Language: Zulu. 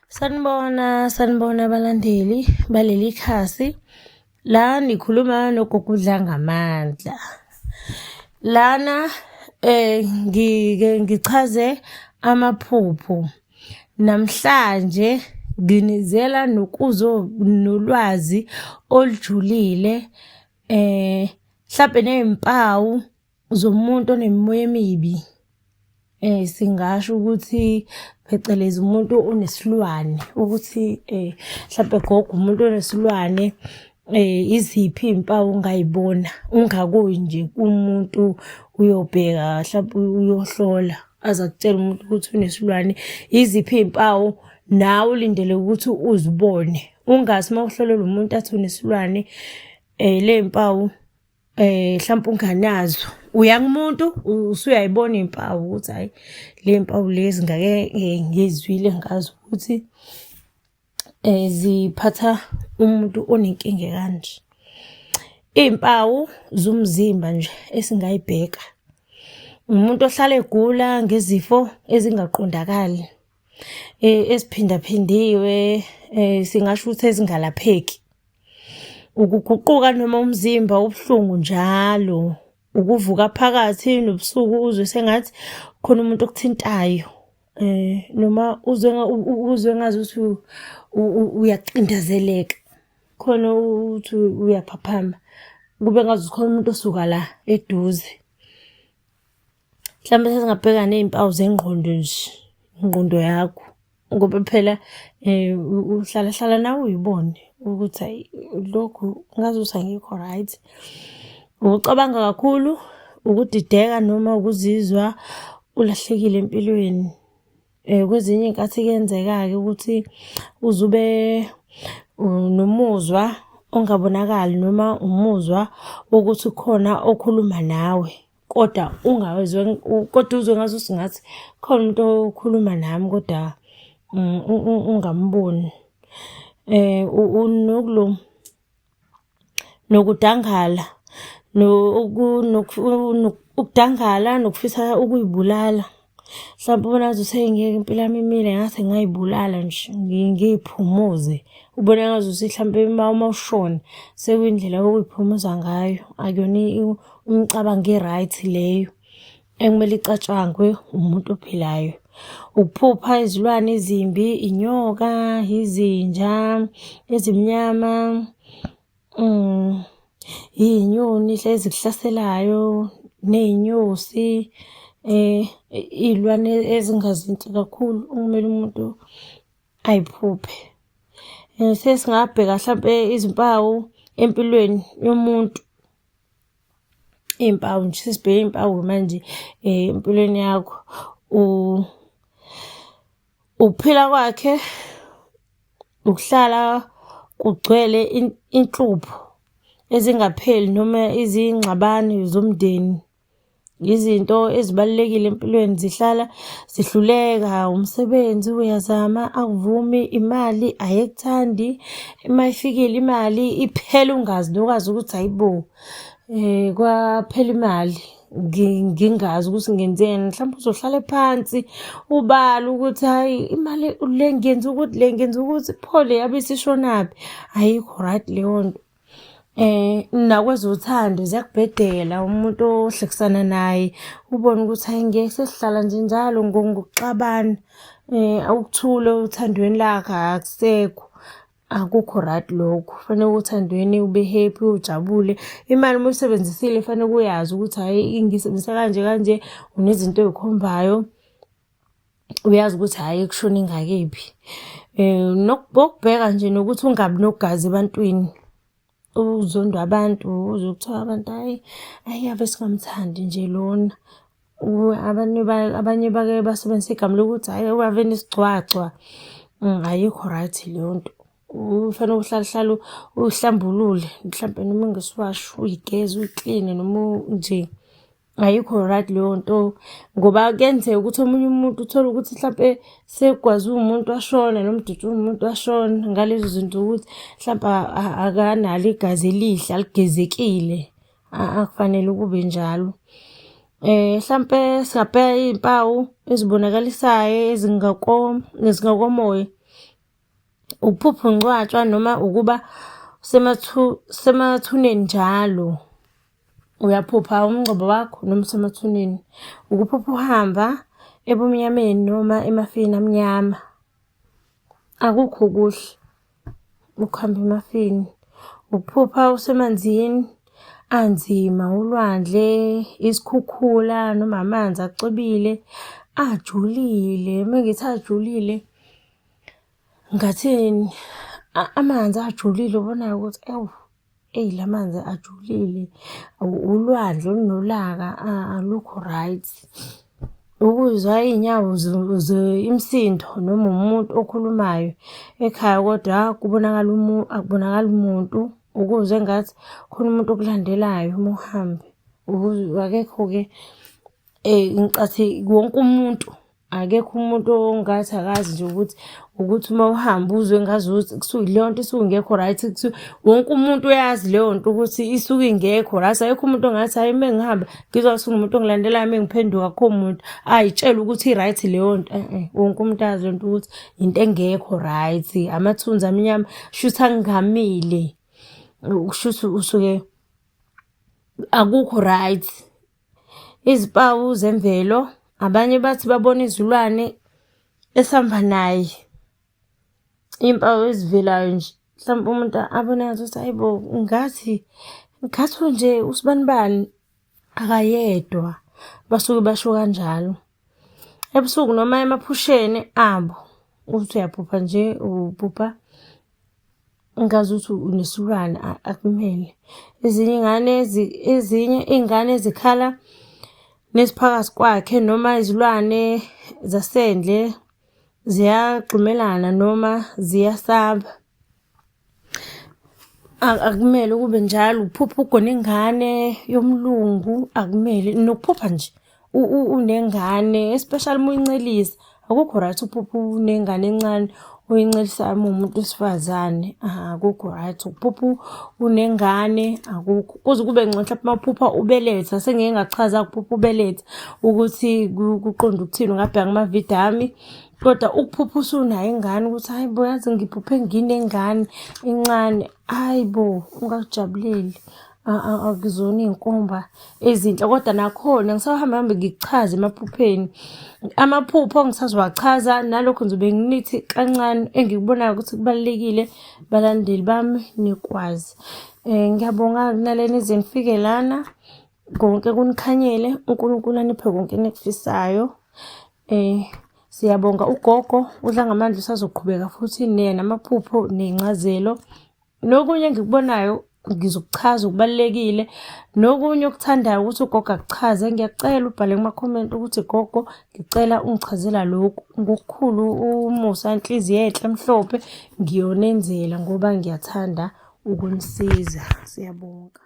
Sanibona abalandeli baleli khasi. La nikhuluma noGugudla Ngamandla. Lana ngichaze amaphupho. Namhlanje nginizela nolwazi olujulile mhlampe nezimpawu zomuntu onemimoya emibi. Singasho ukuthi phecelezi umuntu onesilwane ukuthi mhlampe gogo umuntu onesilwane iziphi izimpawu ongayibona ungakuyi nje kumuntu uyobheka mhlampe uyohlola azakutshela umuntu ukuthi unesilwane iziphi izimpawu nawe ulindele ukuthi uzibone ungathi mawuhlolela umuntu athi unesilwane le mpawu mhlampe unganazo uya kumuntu usuyayibona izimpawu ukuthi hayi le mpawu lezi ngake ngizwile ngazi ukuthi ziphatha umuntu onenkinga kanje. Izimpawu zomzimba nje esingayibheka umuntu ohlala egula ngezifo ezingaqondakali eziphindaphindiwe singasho ukuthi ezingalapheki. Ukuguquka noma umzimba ubuhlungu njalo, ukuvuka phakathi nobusuku uzwe sengathi khona umuntu okuthintayo noma uzwe ngazuthi uyacindezeleka khona uthi uyaphaphama kube ngazuthi khona umuntu osuka la eduze. Mhlawumbe sesingabheka nezimpawu zengqondo nje ingqondo yakho ngoba phela uhlala nawe uyibone ukuthi hayi lokhu ngazuthi angikho right. Ukucabanga kakhulu, ukudideka noma ukuzizwa ulahlekile empilweni. Kwezinye iy'nkathi kuyenzeka-ke ukuthi uzube nomuzwa ongabonakali noma umuzwa wokuthi khona okhuluma nawe kodwa kodwa uzwe ngazuthi ngathi khona umuntu okhuluma nami kodwa ungamboni. Nokudangala ukudangala nokufisa ukuyibulala. Mhlawumbe ubona ngazuthi ngeke impilo yami imile ngathi ngayibulala nje ngiyiphumuze. Ubona ngazuthi mhlawumbe uma ushona sekuyindlela yokuyiphumuza ngayo akuyona umcabango e-right leyo ekumele icatshangwe umuntu ophilayo. Ukuphupha izilwane ezimbi, inyoka, izinja ezimnyama, izinyoni lezi ezikuhlaselayo ney'nyosi iy'lwane ezingazinhle kakhulu okumele umuntu ayiphuphe. Sesingabheka mhlampe izimpawu empilweni yomuntu. Iy'mpawu nje sesibheke iy'mpawu manje empilweni yakho ukuphila kwakhe, ukuhlala kugcwele inhlupho ezingapheli noma izingxabano zomndeni. Izinto ezibalulekile empilweni zihlala zihluleka, umsebenzi uyazama akuvumi, imali ayekuthandi, uma ifikile imali iphela ungazi nokwazi ukuthi hayibo kwaphela imali ngingazi ukuthi ngenzeni. Mhlawumbe uzohlala phansi ubala ukuthi hayi imali le ngenza ukuthi le ngenza ukuthi pho le yabe isishonaphi ayikho right leyo nto. Nakwezothando ziyakubhedela umuntu ohlekisana naye ubone ukuthi hayi ngeke sesihlala nje njalo ngokuxabana ukuthule uthandweni lakhe akusekho akukho right lokho. Kufanele uthandweni ube happy ujabule. Imali uma uyisebenzisile kufanele uyazi ukuthi hayi ngisebenzisa kanje kanje unezinto ey'khombayo uyazi ukuthi hhayi kushona ingakephi. Nokubheka nje nokuthi ungabi nogazi ebantwini uzondwa abantu uzwe kuthiwa abantu hayi ave singamthandi nje lona. Abanye bake basebenzisa igama lokuthi hhayi ave nesigcwagcwa ayikho right leyo nto. Kufanele uhlale uhlambulule mhlampe noma ngesiwashi uyigeze uyikline noma nje ayikho right leyo nto ngoba kuyenzeka ukuthi omunye umuntu uthole ukuthi mhlampe segwaze umuntu washona noma udutshulwe umuntu washona ngalezo zinto ukuthi mhlampe akanalo igazi elihle aligezekile akufanele kube njalo. Mhlampe singabheka iy'mpawu ezibonakalisayo ezingakomoya Uphupha uncwatshwa noma ukuba semathuneni njalo. Uyaphupha umngcwabo wakho noma usemathuneni. Ukuphupha uhamba ebumnyameni noma emafini amnyama. Akukho kuhle ukuhamba emafini. Ukuphupha usemanzini anzima, ulwandle, isikhukhula noma amanzi acwebile, ajulile. Uma ngithi ajulile, ngathini? Amanzi ajulile ubonayo ukuthi eyi la manzi ajulile. Ulwandle olunolaka alukho right. Ukuzwa iy'nyawo imisindo noma umuntu okhulumayo ekhaya kodwa akubonakali umuntu. Ukuzwa engathi khona umuntu okulandelayo uma uhambe. Akekho-ke ngicathi wonke umuntu, akekho umuntu ongathi akazi nje ukuthi uma uhamba uzwe engazuthi kusuke leyo nto isuke ingekho right. Wonke umuntu uyazi leyo nto ukuthi isuke ingekho right. Akekho umuntu ongathi hayi uma ngihamba ngizwa kusuke umuntu ongilandelayo uma ngiphenduka akukho muntu ayitshela ukuthi i-right leyo nto. Wonke umuntu ayazi le nto ukuthi into engekho right. Amathunzi amnyama shuthi angamile. Kushuthi usuke akukho right. Izimpawu zemvelo, abanye bathi babona izilwane esihamba naye. Iy'mpawu ezivelayo nje, mhlawumbe umuntu abone ngathi hayibo ngathi nje usibanibani akayedwa. Basuke basho kanjalo. Ebusuku noma emaphusheni abo, uthi uyaphupha nje uphupha ngazuthi unesilwane akumele. Ezinye iy'ngane ezikhala nesiphakathi kwakhe noma izilwane zasendle ziyagxumelana noma ziyasaba. Akumele kube njalo. Uphupha ugona ingane yomlungu akumele. Nokuphupha nje unengane especially uma uyincelisa. Akukho right uphupha unengane encane uyincelisayo uma umuntu wesifazane. Akukho right. Ukuphupha unengane akukho. Kuze kube ngcono mhlawumbe uma uphupha ubeletha. Sengike ngachaza ukuphupha ubeletha ukuthi kuqonda ukuthini, ungabheka kumavidiyo ami. Kodwa ukuphupha usunayo ingane ukuthi hayibo yazi ngiphuphe nginengane incane. Hayibo ungakujabuleli. Akuzona iy'nkomba ezinhle kodwa nakhona ngisahamba ngikuchaze emaphupheni. Amaphupho engisazowachaza nalokho ngizobe nginithi kancane engikubonayo ukuthi kubalulekile balandeli bami nikwazi. Ngiyabonga kunalena ize nifike lana. Konke kunikhanyele. uNkulunkulu aniphe konke enikufisayo. Siyabonga ugogo udla ngamandla usazoqhubeka futhi namaphupho ney'ncazelo. Nokunye engikubonayo ngizokuchaza ukubalulekile. Nokunye okuthandayo ukuthi ugogo akuchaze. Ngiyacela ubhale kuma-comment ukuthi gogo ngicela ungichazela lokhu. Ngokukhulu umusa, inhliziyo enhle emhlophe ngiyonenzela ngoba ngiyathanda ukunisiza. Siyabonga.